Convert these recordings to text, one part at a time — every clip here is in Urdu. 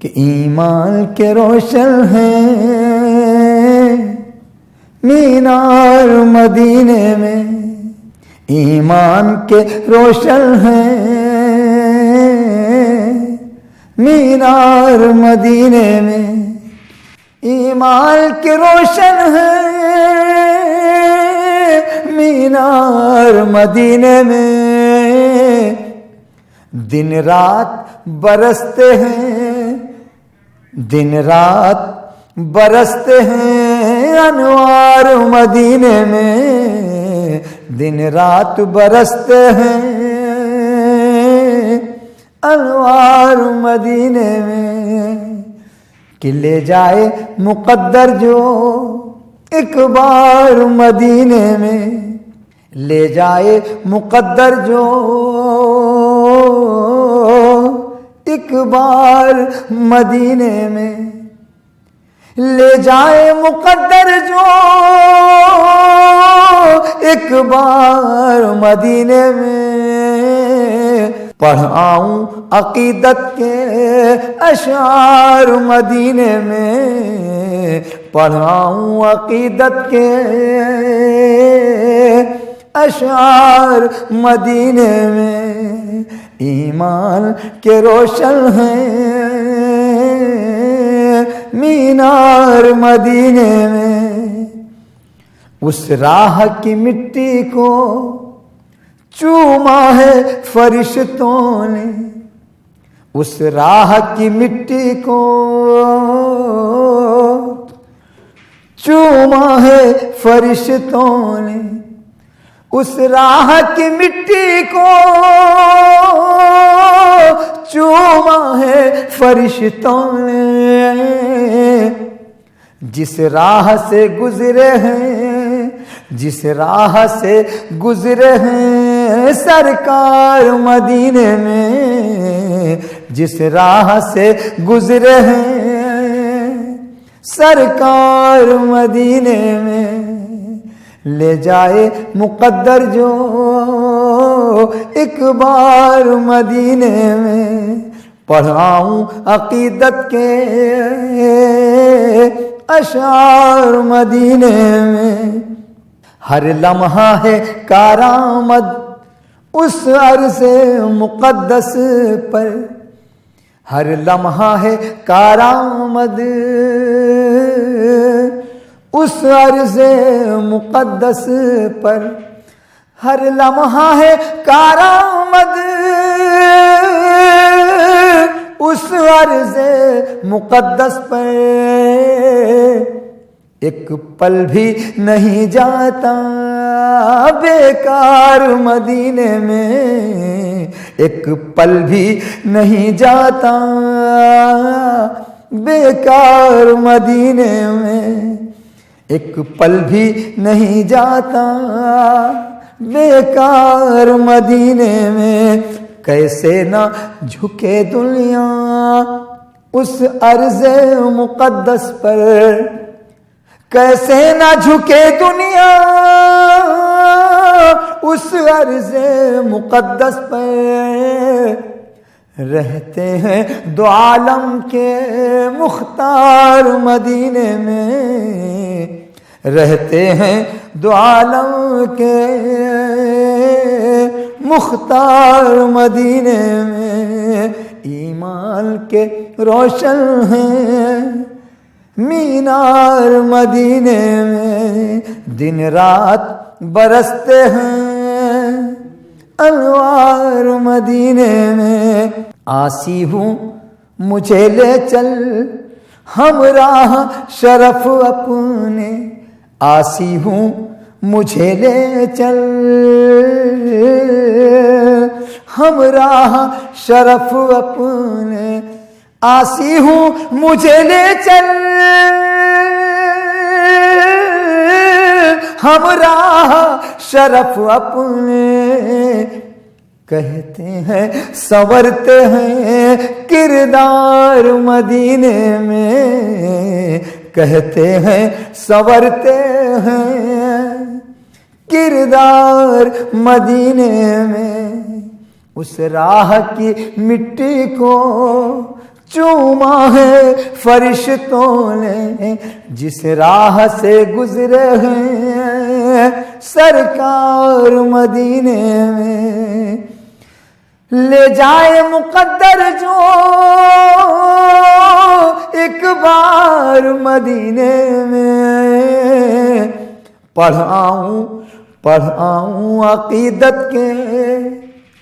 کہ ایمان کے روشن ہیں مینار مدینے میں، ایمان کے روشن ہیں مینار مدینے میں، ایمان کے روشن ہیں مینار مدینے میں، دن رات برستے ہیں، دن رات برستے ہیں انوار مدینے میں، دن رات برستے ہیں انوار مدینے میں، کہ لے جائے مقدر جو ایک بار مدینے میں، لے جائے مقدر جو ایک بار مدینے میں، لے جائے مقدر جو ایک بار مدینے میں، پڑھاؤں عقیدت کے اشعار مدینے میں، پڑھاؤں عقیدت کے اشعار مدینے میں، ایمان کے روشن ہیں مینار مدینے میں، اس راہ کی مٹی کو چوما ہے فرشتوں نے، اس راہ کی مٹی کو چوما ہے فرشتوں نے، اس راہ کی مٹی کو چوما ہے فرشتوں نے، جس راہ سے گزرے ہیں، جس راہ سے گزرے ہیں سرکار مدینے میں، جس راہ سے گزرے ہیں سرکار مدینے میں، لے جائے مقدر جو ایک بار مدینے میں، پڑھاؤں عقیدت کے اشعار مدینے میں، ہر لمحہ ہے کارآمد اس عرض مقدس پر، ہر لمحہ ہے کارآمد اس عرض مقدس پر، ہر لمحہ ہے کارآمد اس عرض مقدس پر، ایک پل بھی نہیں جاتا بیکار مدینے میں، ایک پل بھی نہیں جاتا بیکار مدینے میں، ایک پل بھی نہیں جاتا بیکار مدینے میں، کیسے نہ جھکے دنیا اس عرض مقدس پر، کیسے نہ جھکے دنیا اس عرض مقدس پر، رہتے ہیں دو عالم کے مختار مدینے میں، رہتے ہیں دو عالم کے مختار مدینے میں، ایمان کے روشن ہیں مینار مدینے میں، دن رات برستے ہیں انوار مدینے میں، آسی ہوں مجھے لے چل ہمراہ شرف اپنے، آسی ہوں مجھے لے چل ہمراہ شرف اپنے، آسی ہوں مجھے لے چل ہمراہ شرف اپنے، کہتے ہیں سنورتے ہیں کردار مدینے میں، کہتے ہیں سنورتے ہیں کردار مدینے میں، اس راہ کی مٹی کو چوما ہے فرشتوں نے جس راہ سے گزرے ہیں سرکار مدینے میں، لے جائے مقدر جو ایک بار مدینے میں، پڑھاؤں عقیدت کے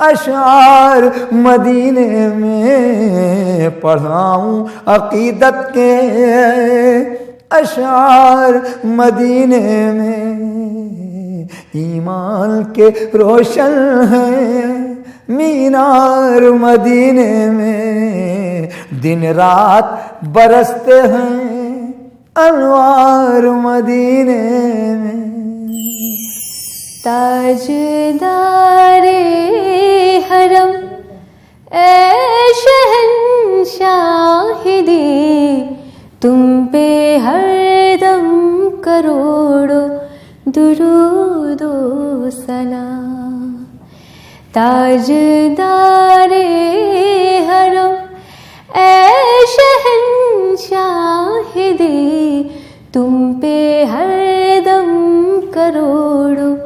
اشعار مدینے میں، پڑھاؤں عقیدت کے اشعار مدینے میں، ایمان کے روشن ہیں مینار مدینے میں، دن رات برستے ہیں انوار مدینے میں۔ تاجدار حرم اے شہنشاہ دی، تم پہ ہر دم کروڑوں درود و سلام۔ تاجدار حرم اے شہنشاہ دی، تم پہ ہر دم کروڑوں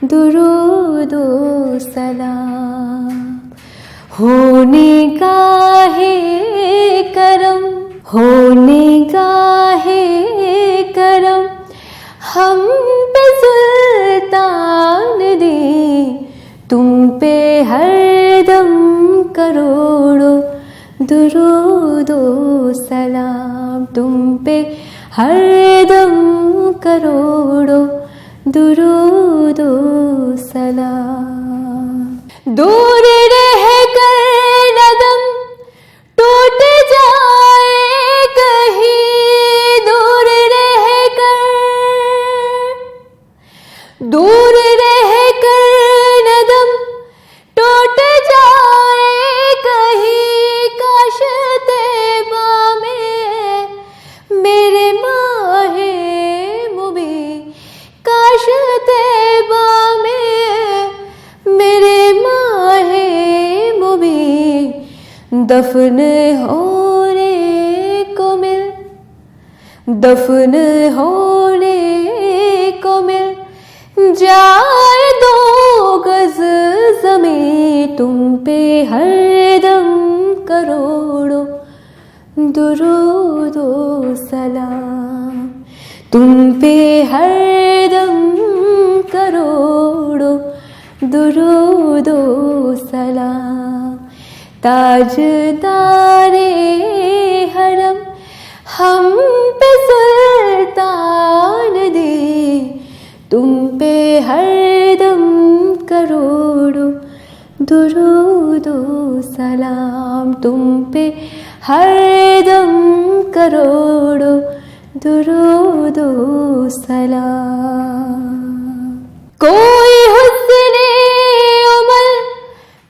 درود و سلام۔ ہونے گاہے کرم، ہونے گاہے کرم ہم پہ سلطان دی، تم پہ ہر دم کروڑوں درود و سلام، تم پہ ہر دم کروڑوں درود و سلام۔ دور رہ کر ندم ٹوٹ جائے کہیں، دور رہ کر، دور رہ کر ندم ٹوٹ جائے کہیں، کاش طیبہ میں میرے ماہ مبیں، کاش طیبہ میں میرے ماہ مبیں دفن ہونے کو مل، دفن ہونے کو مل جائے 2 گز زمیں، تم پہ ہر دم کروڑوں درود و سلام، تم پہ ہر دم کروڑوں درود و سلام۔ تاجدار حرم ہم پہ سلطان دی، تم پہ ہر دم کروڑوں درود و سلام، تم پہ ہر دم کروڑوں درود و سلام۔ کوئی حسن عمل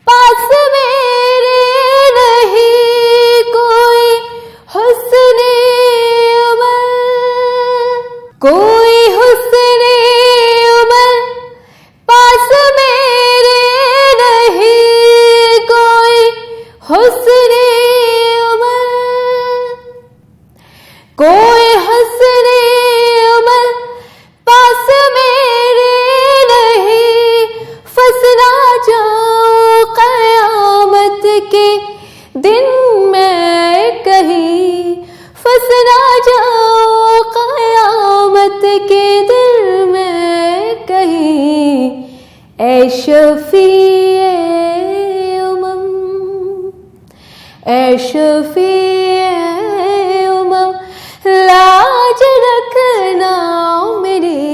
پاس میرے نہیں، کوئی حسن عمل، کوئی حسن عمل پاس میرے نہیں، کوئی حسن عمل، کوئی حسن عمل پاس میرے نہیں، فسنا جاؤں قیامت کے دن میں کہیں، فسنا جاؤں قیامت کے دن میں کہیں، اے شفیع امم، اے شفیع امم لاج رکھنا میری،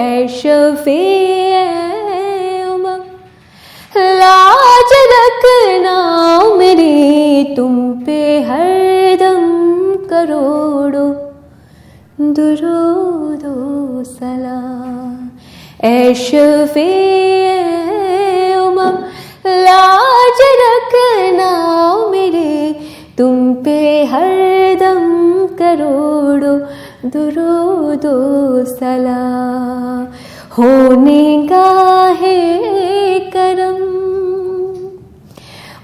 اے شفیع امم لاج رکھنا میری، تم پہ ہر دم کروڑوں درود و سلام، اے شفیع امم لاج رکھنا میری، تم پہ ہر دم کروڑوں درود و سلام۔ ہونے گاہے کرم،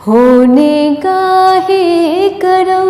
ہونے گاہے کرم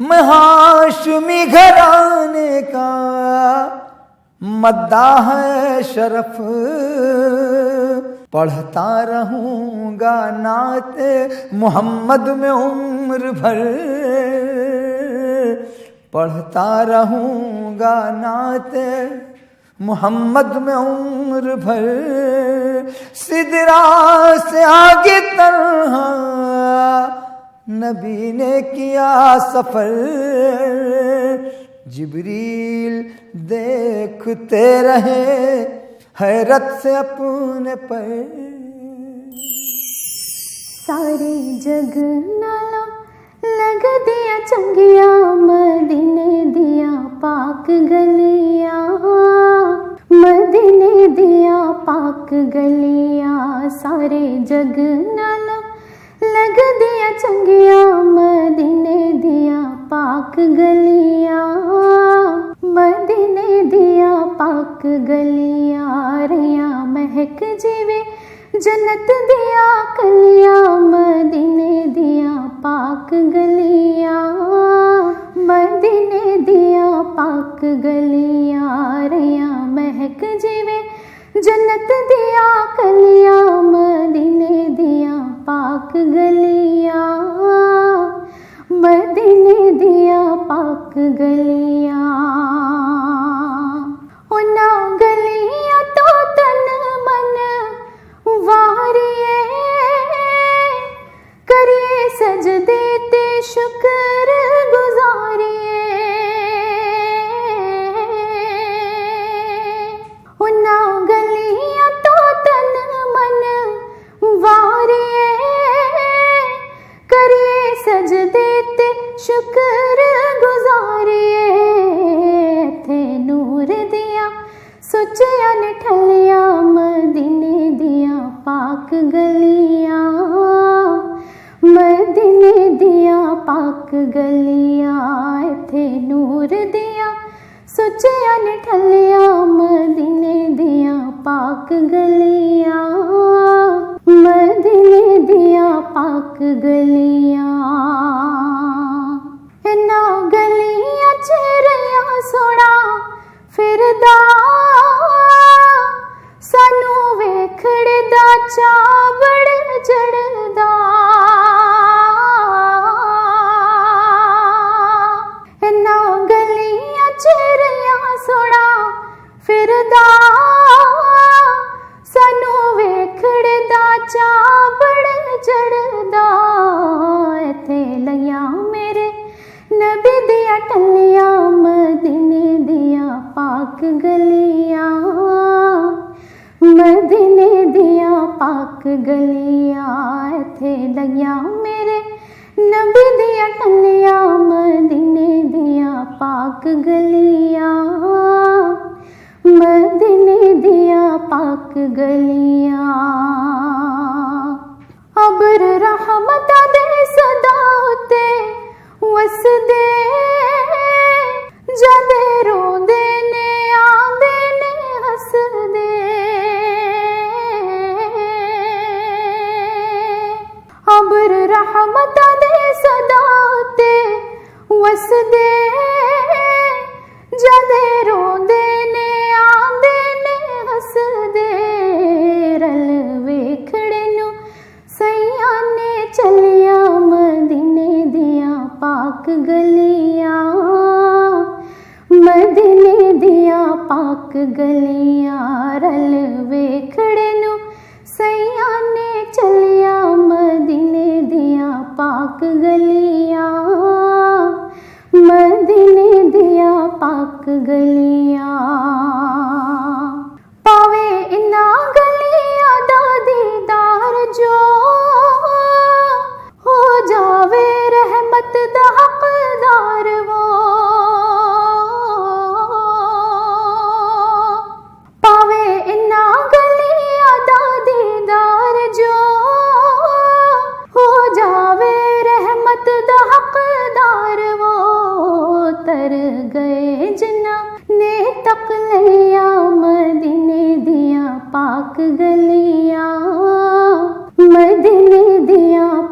میں ہاشمی گھرانے کا مداح ہے شرف، پڑھتا رہوں گا نعت محمد میں عمر بھر، پڑھتا رہوں گا نعت محمد میں عمر بھر، سدرا سے آگے تنہا نبی نے کیا سفر، جبریل دیکھتے رہے حیرت سے اپنے پر۔ سارے جگ نالا لگ دیا چنگیا، مدینے دیا پاک گلیا، مدینے دیا پاک گلیا، سارے جگ نالا لگ دیا چنگیا، مدینے دیا پاک گلیا، مدینے دیا پاک گلیا، ریاں مہک جیوے جنت دیا کلیا، مدینے دیا پاک گلیا، مدینے دیا پاک گلیا، ریاں مہک جیوے جنت دیا کلیا، مدینے دیا پاک گلیا، مدینے دیا پاک گلیا، اُنا گلیا تو تن من واریے، کریے سجدے تے شکر گزاریے، اُنا گلیاں تو تن من واریے، کریے سجدے تے شکر گزاریے، تھے نور دیا سچیا نے ٹھلیا، مدینے دیا پاک گلیا، مدینے دیا پاک گلیا، تھے نور دیا سچیا نے ٹھلیا، مدینے دیا پاک گلیا، مدینے دیا پاک گلیا، اینا گلیاں چہریاں سونا پھردا، سانو ویکھڑ دا چاوڑ جڑدا، اینا گلیاں چہریاں سونا پھردا، سانو ویکھڑ دا چاوڑ جڑدا، ایتھے لیا میرے نبی دیا ٹلیا، مدینے دیا پاک گلیا، مدینے دیا پاک گلیا، ایتھے لیا میرے نبی دیا ٹلیا، مدینے دیا پاک گلیا، مدینے دیا پاک گلیا، ابر رحمت دے صدا تے وس دے، جدے روندے نے آندے نے ہس دے، ابر رحمت دے صدا تے وس دے، جدے روندے نے آندے نے ہس دے، رل ویکھڑے نو سیاں نے چلیا، مدینے دیا پاک گلیا، مدینے دیا پاک گلیا، رل ویکھڑے نو سیاں نے چلیا، مدینے دیا پاک گلیا، مدینے دیا پاک گلیا، پاوے انہاں گلیاں دا دیدار جو ہو جاوے رحمت دا حقدار وہ، پاوے انہاں گلیاں دا دیدار جو ہو جاوے رحمت دا حقدار وہ، تر گئے جنہ